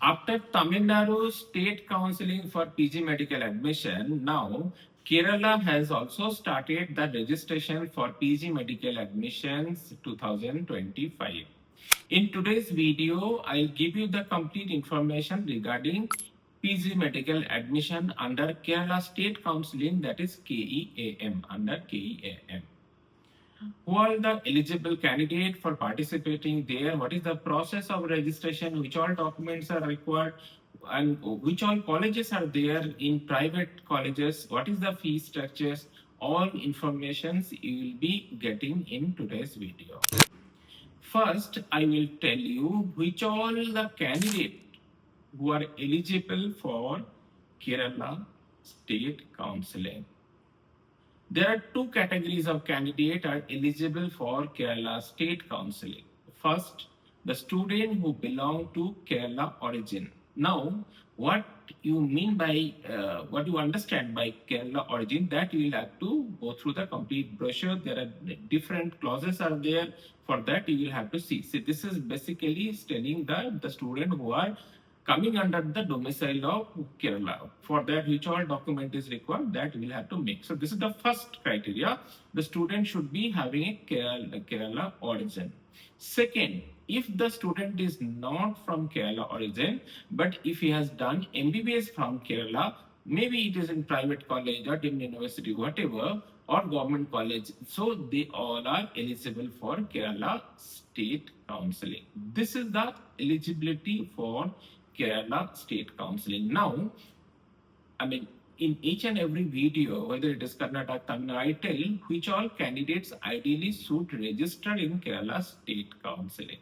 After Tamil Nadu state counseling for PG medical admission, now Kerala has also started the registration for PG medical admissions 2025. In today's video, I'll give you the complete information regarding PG medical admission under Kerala State Counseling, that is KEAM, under KEAM. Who are the eligible candidate for participating there? What is the process of registration? Which all documents are required? And which all colleges are there in private colleges? What is the fee structures? All informations you will be getting in today's video. First, I will tell you which all the candidates who are eligible for Kerala State Counseling. There are two categories of candidates are eligible for Kerala State Counseling. First, the student who belong to Kerala origin. Now, what you mean by, what you understand by Kerala origin, that you will have to go through the complete brochure. There are different clauses are there. For that, you will have to see. See, this is basically telling the student who are coming under the domicile of Kerala. For that, which all document is required, that we will have to make. So this is the first criteria. The student should be having a Kerala origin. Second, if the student is not from Kerala origin, but if he has done MBBS from Kerala, maybe it is in private college or in university, whatever, or government college, so they all are eligible for Kerala State Counseling. This is the eligibility for Kerala State Counseling. Now, I mean, in each and every video, whether it is Karnataka, Tamil, I tell which all candidates ideally should register in Kerala State Counseling.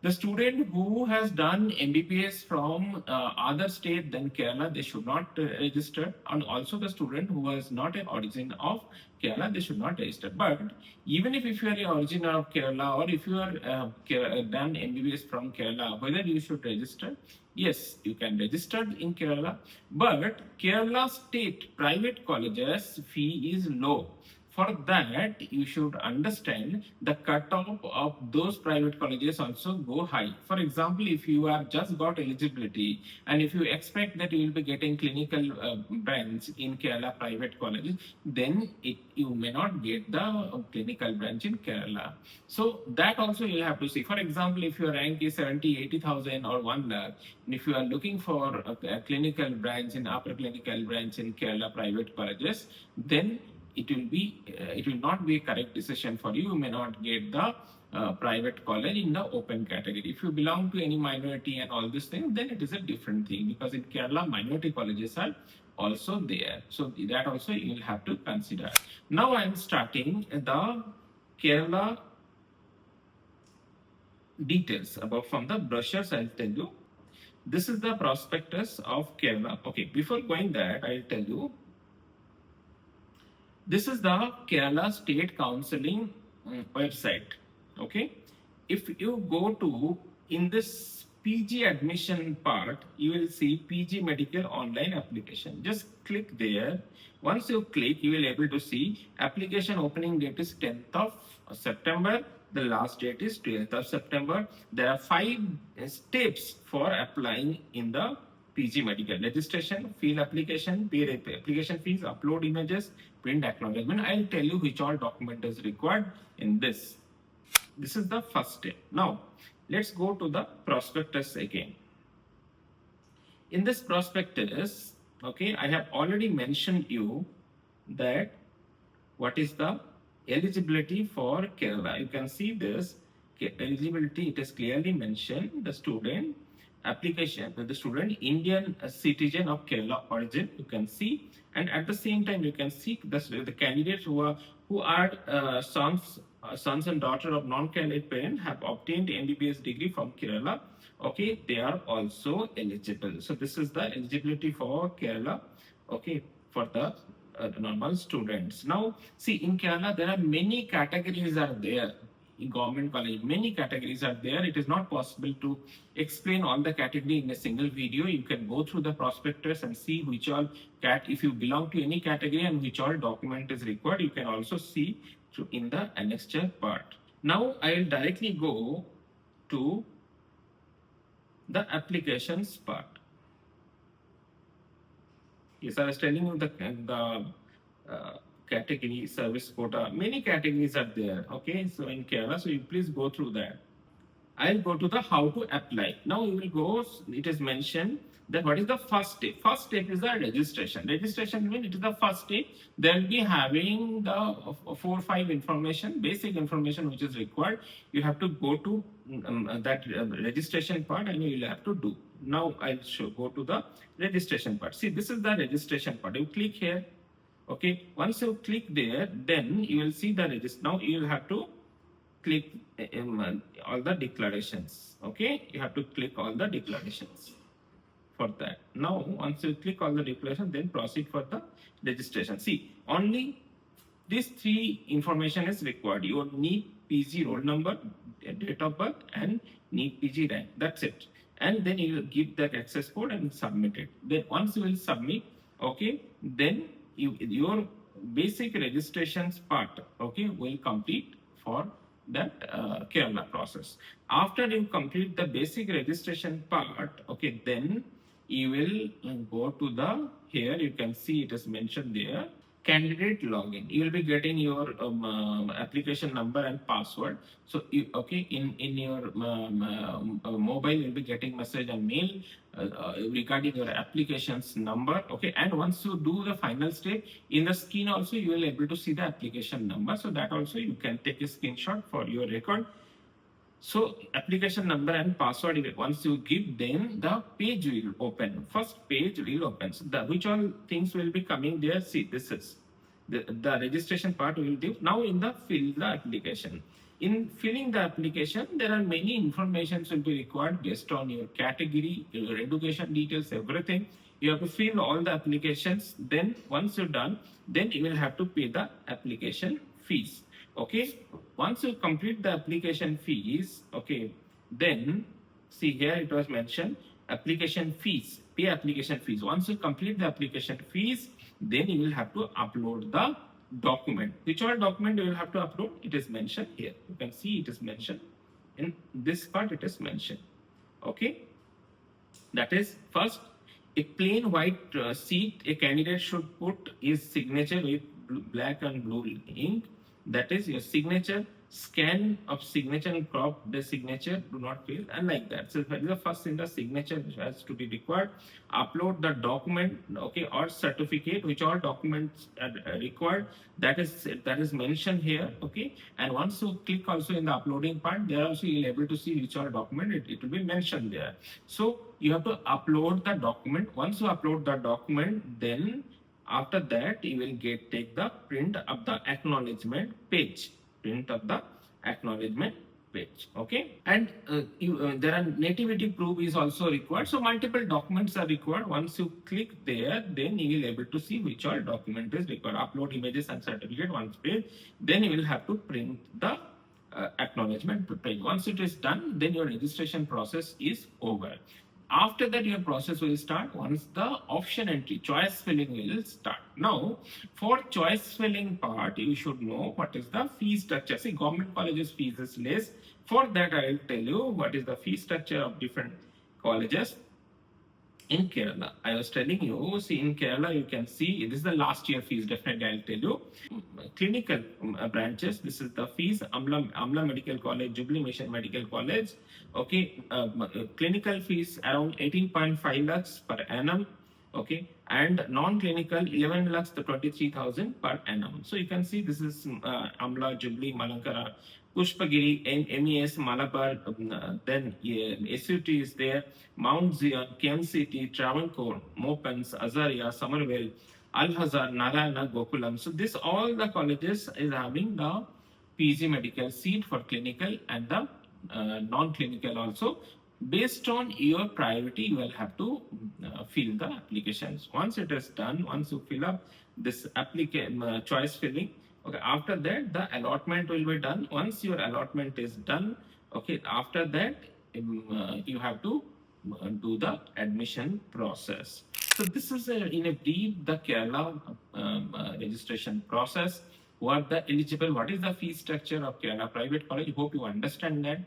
The student who has done MBBS from other state than Kerala, they should not register. And also the student who is not an origin of Kerala, they should not register. But even if you are an origin of Kerala, or if you are done MBBS from Kerala, whether you should register? Yes, you can register in Kerala. But Kerala state private colleges fee is low. For that, you should understand the cutoff of those private colleges also go high. For example, if you have just got eligibility and if you expect that you will be getting clinical branch in Kerala private colleges, then you may not get the clinical branch in Kerala. So that also you have to see. For example, if your rank is 70, 80,000 or 1 lakh, and if you are looking for a clinical branch in upper clinical branch in Kerala private colleges, then it will not be a correct decision for you. You may not get the private college in the open category. If you belong to any minority and all these things, then it is a different thing, because in Kerala, minority colleges are also there. So that also you will have to consider. Now I am starting the Kerala details about from the brochures. I'll tell you. This is the prospectus of Kerala. Okay, before going that, I'll tell you. This is the Kerala State Counseling website. Okay, if you go to in this PG admission part, you will see PG medical online application. Just click there. Once you click, you will able to see application opening date is 10th of September. The last date is 12th of September. There are 5 steps for applying in the PG medical: registration, fill application, pay application fees, upload images, print acknowledgement. I'll tell you which all document is required in this. This is the first step. Now, let's go to the prospectus again. In this prospectus, okay, I have already mentioned you that what is the eligibility for Kerala. You can see this eligibility. It is clearly mentioned the student application with the student Indian citizen of Kerala origin, you can see, and at the same time you can see the candidates who are sons and daughters of non-candidate parents have obtained MBBS degree from Kerala. Okay, they are also eligible. So this is the eligibility for Kerala. Okay, for the normal students. Now, see, in Kerala there are many categories are there. In government college, many categories are there. It is not possible to explain all the category in a single video. You can go through the prospectus and see which all if you belong to any category and which all document is required. You can also see in the annexure part. Now I will directly go to the applications part. Yes, I was telling you the category service quota. Many categories are there. Okay, so in Kerala, so you please go through that. I'll go to the how to apply. Now you will go, it is mentioned that what is the first step? First step is the registration. Registration means it is the first step. They'll be having the 4 or 5 information, basic information which is required. You have to go to that registration part and you will have to do. Now I'll go to the registration part. See, this is the registration part. You click here. Okay, once you click there, then you will see the register. Now you will have to click all the declarations. Okay, you have to click all the declarations for that. Now once you click all the declarations, then proceed for the registration. See, only these 3 information is required. Your NEET PG roll number, date of birth, and NEET PG rank. That's it. And then you will give that access code and submit it. Then once you will submit, okay, then your basic registrations part, okay, will complete for that Kerala process. After you complete the basic registration part, okay, then you will go to the, here you can see it is mentioned there, candidate login. You will be getting your application number and password. So you, okay, in your mobile you'll be getting message and mail regarding your application's number. Okay, and once you do the final step, in the screen also you will able to see the application number. So that also you can take a screenshot for your record. So application number and password, once you give, then the page will open. First page will open. So which all things will be coming there. See, this is the registration part will do. Now in the fill the application. In filling the application, there are many informations will be required based on your category, your education details, everything. You have to fill all the applications. Then once you're done, then you will have to pay the application fees. Okay, once you complete the application fees, okay, then see here it was mentioned application fees, pay application fees. Once you complete the application fees, then you will have to upload the document. Which all document you will have to upload? It is mentioned here. You can see it is mentioned in this part. It is mentioned. Okay, that is first a plain white sheet. A candidate should put his signature with black and blue ink. That is your signature, scan of signature and crop the signature, do not fill, and like that. So that is the first thing, the signature which has to be required. Upload the document, okay, or certificate, which all documents are required. That is mentioned here, okay. And once you click also in the uploading part, there also you will able to see which all document it will be mentioned there. So you have to upload the document. Once you upload the document, then after that, you will take the print of the acknowledgement page. Print of the acknowledgement page. Okay, and there are nativity proof is also required. So multiple documents are required. Once you click there, then you will able to see which all document is required. Upload images and certificate once page. Then you will have to print the acknowledgement page. Once it is done, then your registration process is over. After that, your process will start once the option entry, choice filling will start. Now, for choice filling part, you should know what is the fee structure. See, government colleges fees is less. For that, I will tell you what is the fee structure of different colleges in Kerala. I was telling you, see, in Kerala, you can see, this is the last year fees, definitely I'll tell you. Clinical branches, this is the fees, Amla Medical College, Jubilee Mission Medical College, okay, clinical fees around 18.5 lakhs per annum, okay, and non-clinical 11 lakhs to 23,000 per annum. So you can see this is Amla, Jubilee, Malankara, Pushpagiri, MES, Malabar, then SUT is there, Mount Zion, KMCT, Travancore, Mopens, Azaria, Somerville, Al-Hazar, Narayana, Gokulam. So this all the colleges is having the PG medical seat for clinical and the non-clinical also. Based on your priority, you will have to fill the applications. Once it is done, once you fill up this choice filling, okay, after that the allotment will be done. Once your allotment is done, okay, after that you have to do the admission process. So this is in a brief the Kerala registration process. What the eligible, what is the fee structure of Kerala private college? Hope you understand that.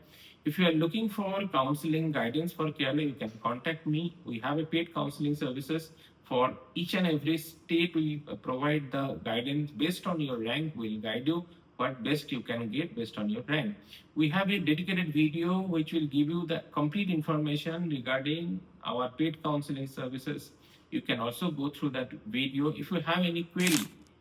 If you are looking for counseling guidance for Kerala, you can contact me. We have a paid counseling services for each and every state. We provide the guidance based on your rank. We'll guide you what best you can get based on your rank. We have a dedicated video which will give you the complete information regarding our paid counseling services. You can also go through that video. If you have any query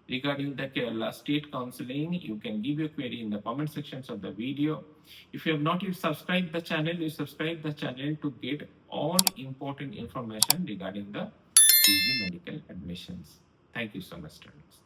regarding the Kerala State Counseling, you can give your query in the comment sections of the video. If you have not yet subscribed the channel, you subscribe the channel to get all important information regarding the PG medical admissions. Thank you so much, students.